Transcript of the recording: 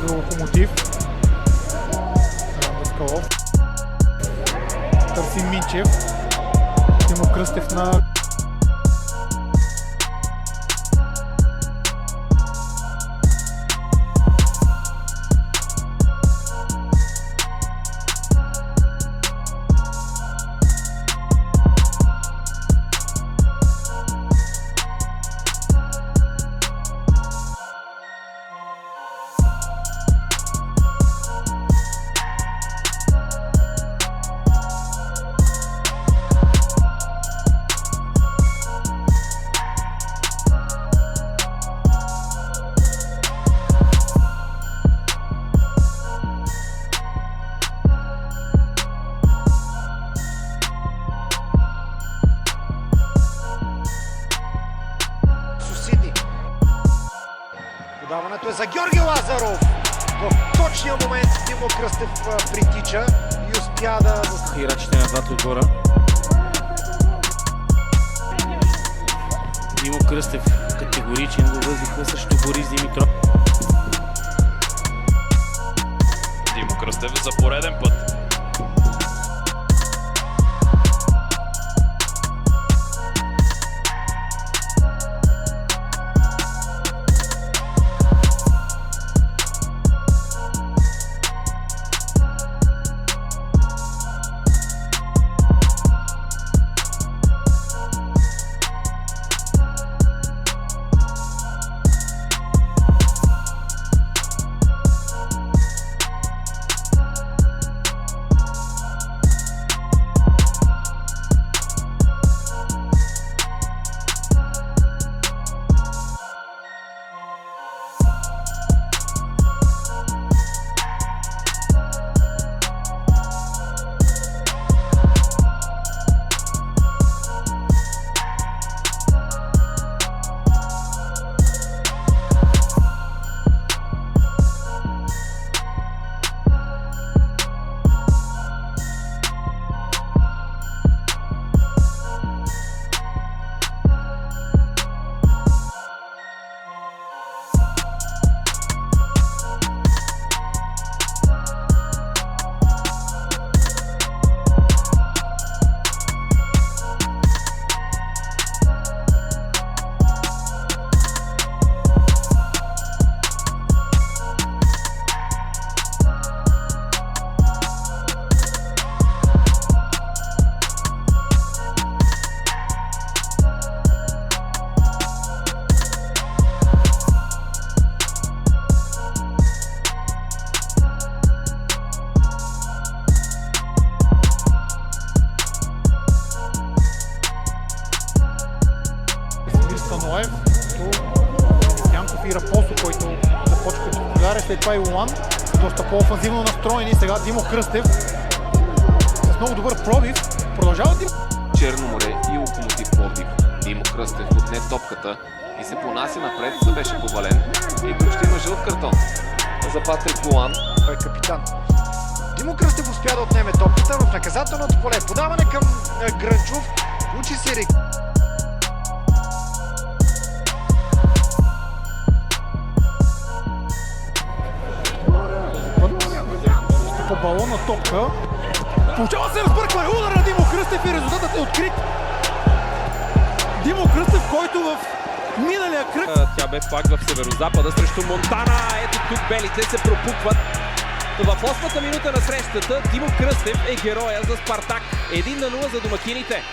за Локомотив. Даскалов. Търси Минчев. Димо Кръстев на... Подаването е за Георги Лазаров. В точния момент Димо Кръстев притича и успя да... Играчите на двата отбора. Димо Кръстев категоричен във въздуха срещу Борис Димитров. Димо Кръстев за пореден път. Станоев, Янков и Рапосо, който започва като популярен, след това и Луан, доста по-офанзивно настроен и сега Димо Кръстев с много добър пробив. Продължава Димо. Черно море и Локомотив Пловдив. Димо Кръстев отне топката и се понася напред, да беше повален. И тук ще има жълт картон за Патрик Луан. Той е капитан. Димо Кръстев успя да отнеме топката в наказателното поле. Подаване към Грънчов. Учи се Рик. По балона топка. Получава се разбъркване. Удар на Димо Кръстев и резултатът е открит. Димо Кръстев, който в миналия кръг... Тя бе пак в северозапада срещу Монтана. Ето тук белите се пропукват. В 8-та минута на срещата Димо Кръстев е героя за Спартак. 1-0 за домакините.